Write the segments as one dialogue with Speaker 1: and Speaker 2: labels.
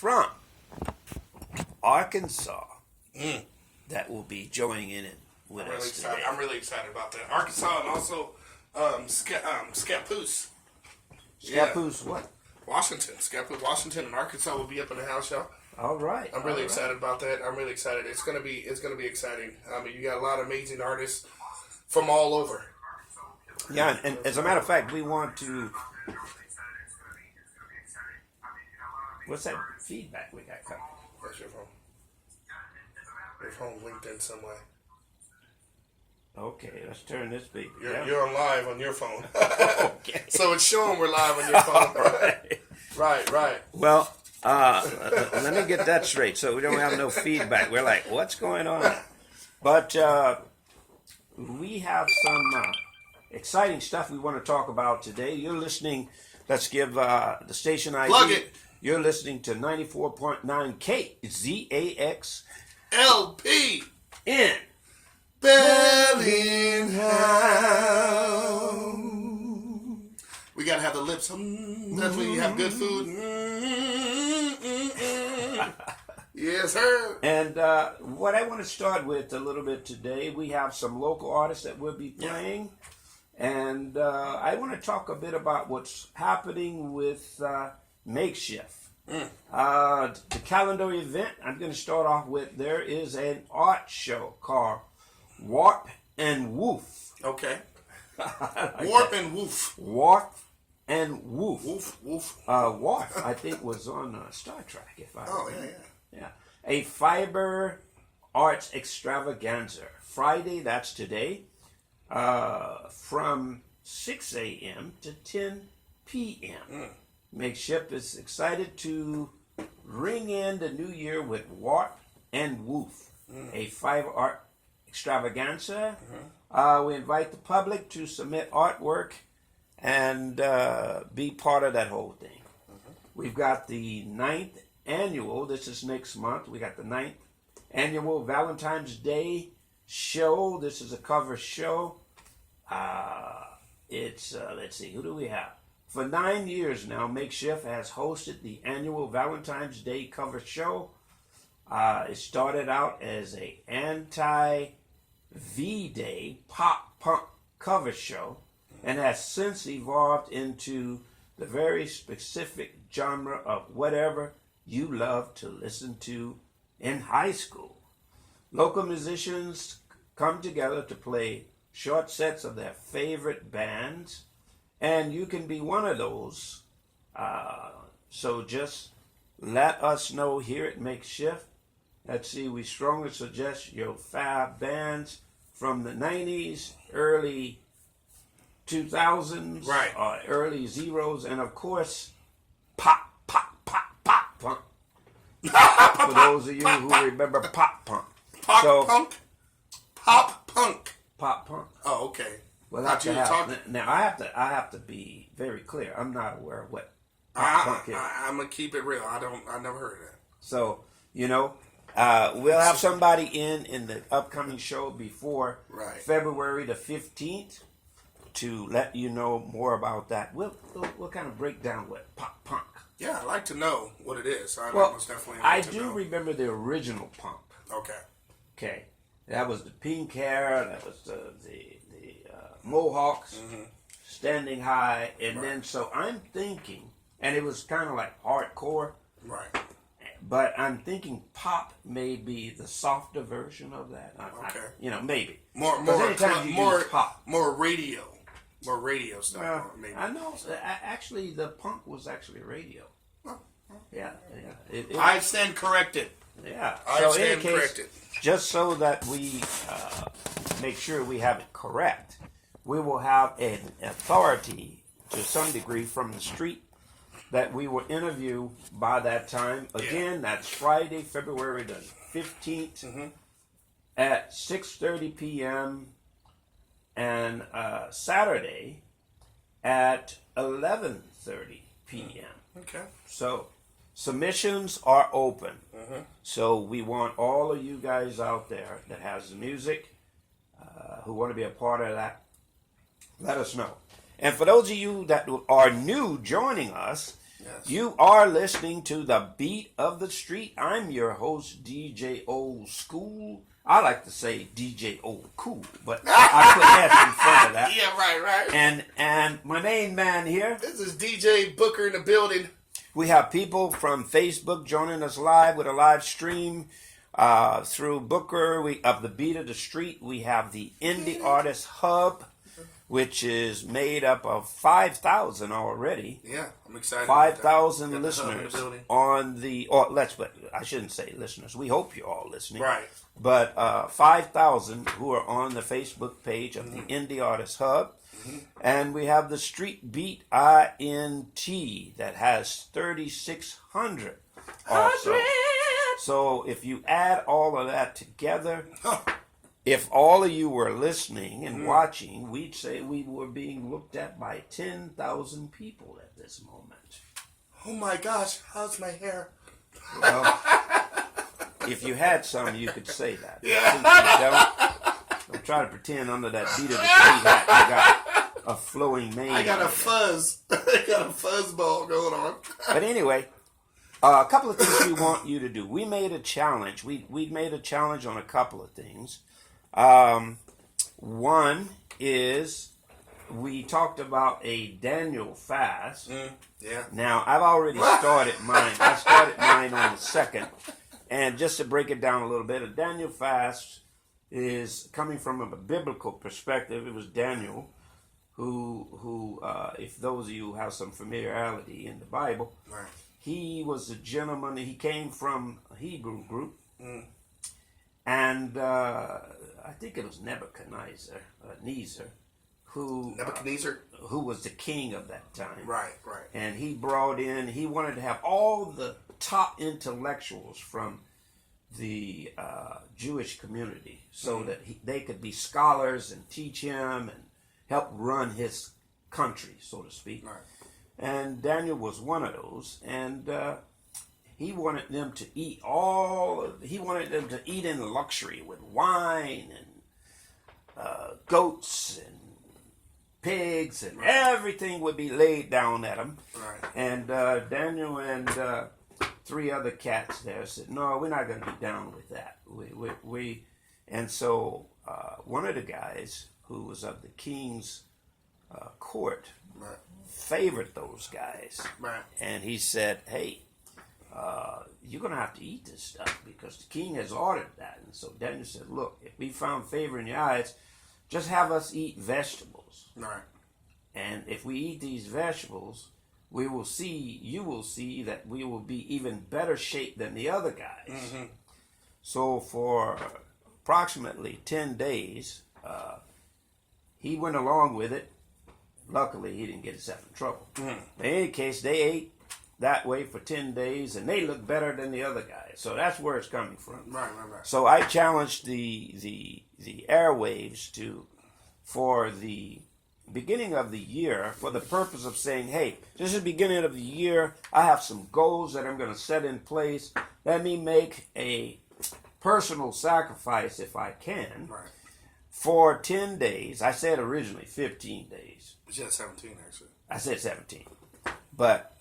Speaker 1: from Arkansas that will be joining in with us today.
Speaker 2: I'm really excited about that. Arkansas and also Scappoose.
Speaker 1: Scappoose what?
Speaker 2: Washington. Scappoose, Washington and Arkansas will be up in the house, y'all.
Speaker 1: All right.
Speaker 2: I'm really excited about that. I'm really excited. It's gonna be exciting. I mean, you got a lot of amazing artists from all over.
Speaker 1: Yeah, and as a matter of fact, we want to. What's that feedback we got coming?
Speaker 2: That's your phone. Your phone's linked in some way.
Speaker 1: Okay, let's turn this baby.
Speaker 2: You're on live on your phone.
Speaker 1: Okay.
Speaker 2: So it's showing we're live on your phone. Right.
Speaker 1: Well, let me get that straight so we don't have no feedback. We're like, what's going on? But we have some exciting stuff we want to talk about today. You're listening. Let's give the station ID.
Speaker 2: Plug it.
Speaker 1: You're listening to 94.9 KZAX
Speaker 2: LP
Speaker 1: in
Speaker 2: Bellingham. We gotta have the lips. That's when you have good food. Yes, sir.
Speaker 1: And what I want to start with a little bit today, we have some local artists that will be playing. And I want to talk a bit about what's happening with Makeshift. The calendar event, I'm going to start off with, there is an art show called Warp and Woof.
Speaker 2: Okay.
Speaker 1: Like
Speaker 2: Warp
Speaker 1: that.
Speaker 2: and Woof.
Speaker 1: Warp and Woof.
Speaker 2: Woof.
Speaker 1: Warp, I think, was on Star Trek, if I remember.
Speaker 2: Yeah.
Speaker 1: A fiber arts extravaganza. Friday, that's today, from 6 a.m. to 10 p.m. Makeshift is excited to ring in the new year with Warp and Woof, a fiber art extravaganza. We invite the public to submit artwork and be part of that whole thing. We've got the 9th annual, this is next month, we got the 9th annual Valentine's Day show. This is a cover show. It's, let's see, who do we have? For 9 years now, Makeshift has hosted the annual Valentine's Day cover show. It started out as a anti-V-Day pop-punk cover show and has since evolved into the very specific genre of whatever you love to listen to in high school. Local musicians come together to play short sets of their favorite bands, and you can be one of those. So just let us know here at Makeshift. Let's see, we strongly suggest your 5 bands from the 90s, early 2000s, early zeros, and of course, pop punk. For those of you who remember pop punk.
Speaker 2: Pop punk. Oh, okay.
Speaker 1: Well, now I have to be very clear. I'm not aware of what pop punk is.
Speaker 2: I'm gonna keep it real. I never heard of that.
Speaker 1: So we'll have somebody in the upcoming show before February the 15th to let you know more about that. We'll kind of break down what pop punk.
Speaker 2: Yeah, I'd like to know what it is.
Speaker 1: I do remember the original punk. Okay. That was the pink hair. That was the mohawks, standing high, and then so I'm thinking, and it was kind of like hardcore.
Speaker 2: Right.
Speaker 1: But I'm thinking pop may be the softer version of that. Maybe more
Speaker 2: pop, more radio stuff.
Speaker 1: Well,
Speaker 2: maybe.
Speaker 1: I know. Actually, the punk was actually radio. Yeah.
Speaker 2: I stand corrected.
Speaker 1: Yeah.
Speaker 2: I stand corrected.
Speaker 1: Just so that we make sure we have it correct, we will have an authority to some degree from the street that we will interview by that time. Again, that's Friday, February the 15th at 6:30 p.m. and Saturday at 11:30 p.m.
Speaker 2: Okay.
Speaker 1: So submissions are open. So we want all of you guys out there that has the music, who want to be a part of that, let us know. And for those of you that are new joining us,
Speaker 2: Yes.
Speaker 1: You are listening to the Beat of the Street. I'm your host, DJ Old School. I like to say DJ Old Cool, but I put S in front of that.
Speaker 2: Yeah, right.
Speaker 1: And my main man here.
Speaker 2: This is DJ Booker in the building.
Speaker 1: We have people from Facebook joining us live with a live stream through Booker of the Beat of the Street. We have the Indie Artist Hub, which is made up of 5,000 already.
Speaker 2: Yeah, I'm excited.
Speaker 1: 5,000 listeners on the, I shouldn't say listeners. We hope you're all listening.
Speaker 2: Right.
Speaker 1: But 5,000 who are on the Facebook page of the Indie Artist Hub. And we have the Street Beat INT that has 3,600 also. So if you add all of that together, if all of you were listening and watching, we'd say we were being looked at by 10,000 people at this moment.
Speaker 2: Oh my gosh, how's my hair?
Speaker 1: Well, if you had some, you could say that.
Speaker 2: Yeah.
Speaker 1: Since you don't try to pretend under that Beat of the Street hat you got a flowing mane.
Speaker 2: I got a fuzz. I got a fuzz ball going on.
Speaker 1: But anyway, a couple of things we want you to do. We made a challenge. We made a challenge on a couple of things. One is we talked about a Daniel fast.
Speaker 2: Yeah.
Speaker 1: Now, I've already started mine. I started mine on the 2nd. And just to break it down a little bit, a Daniel fast is coming from a biblical perspective. It was Daniel who if those of you who have some familiarity in the Bible,
Speaker 2: right.
Speaker 1: He was a gentleman. He came from a Hebrew group. And I think it was Nebuchadnezzar, who was the king of that time.
Speaker 2: Right.
Speaker 1: And he wanted to have all the top intellectuals from the Jewish community so that they could be scholars and teach him and help run his country, so to speak.
Speaker 2: Right.
Speaker 1: And Daniel was one of those, and he wanted them to eat in luxury with wine and goats and pigs, and everything would be laid down at them.
Speaker 2: Right.
Speaker 1: And Daniel and 3 other cats there said, "No, we're not going to be down with that." And so one of the guys who was of the king's court favored those guys, and he said, "Hey, you're going to have to eat this stuff because the king has ordered that." And so Daniel said, "Look, if we found favor in your eyes, just have us eat vegetables.
Speaker 2: Right.
Speaker 1: And if we eat these vegetables, you will see that we will be even better shape than the other guys." So for approximately 10 days, he went along with it. Luckily, he didn't get himself in trouble. In any case, they ate that way for 10 days, and they looked better than the other guys. So that's where it's coming from.
Speaker 2: Right.
Speaker 1: So I challenged the airwaves for the beginning of the year, for the purpose of saying, hey, this is the beginning of the year. I have some goals that I'm going to set in place. Let me make a personal sacrifice if I can.
Speaker 2: Right.
Speaker 1: For 10 days. I said originally 15 days.
Speaker 2: You said 17, actually.
Speaker 1: I said 17. But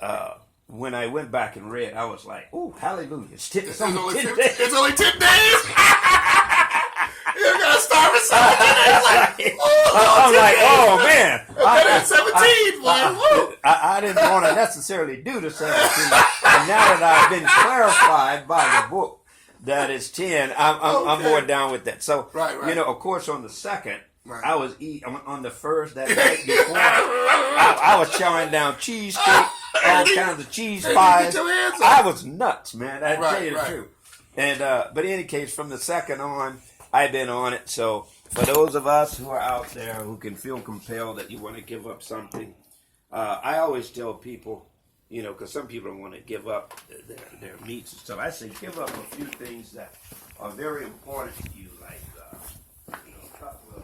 Speaker 1: when I went back and read, I was like, "Ooh, hallelujah. It's only 10 days.
Speaker 2: It's only 10 days? You're going to start with 17.
Speaker 1: I'm like, oh, man.
Speaker 2: I 17, boy.
Speaker 1: I didn't want to necessarily do the 17. And now that I've been clarified by the book that it's 10, I'm more down with that. So,
Speaker 2: right.
Speaker 1: Of course, on the 2nd,
Speaker 2: right.
Speaker 1: I was on the 1st, that night before, I was chowing down cheesecake, all kinds of cheese pies. I was nuts, man. I tell you the truth. And but in any case, from the 2nd on, I've been on it. So for those of us who are out there who can feel compelled that you want to give up something, I always tell people, because some people don't want to give up their meats and stuff. I say give up a few things that are very important to you, like a couple of.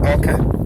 Speaker 2: Okay.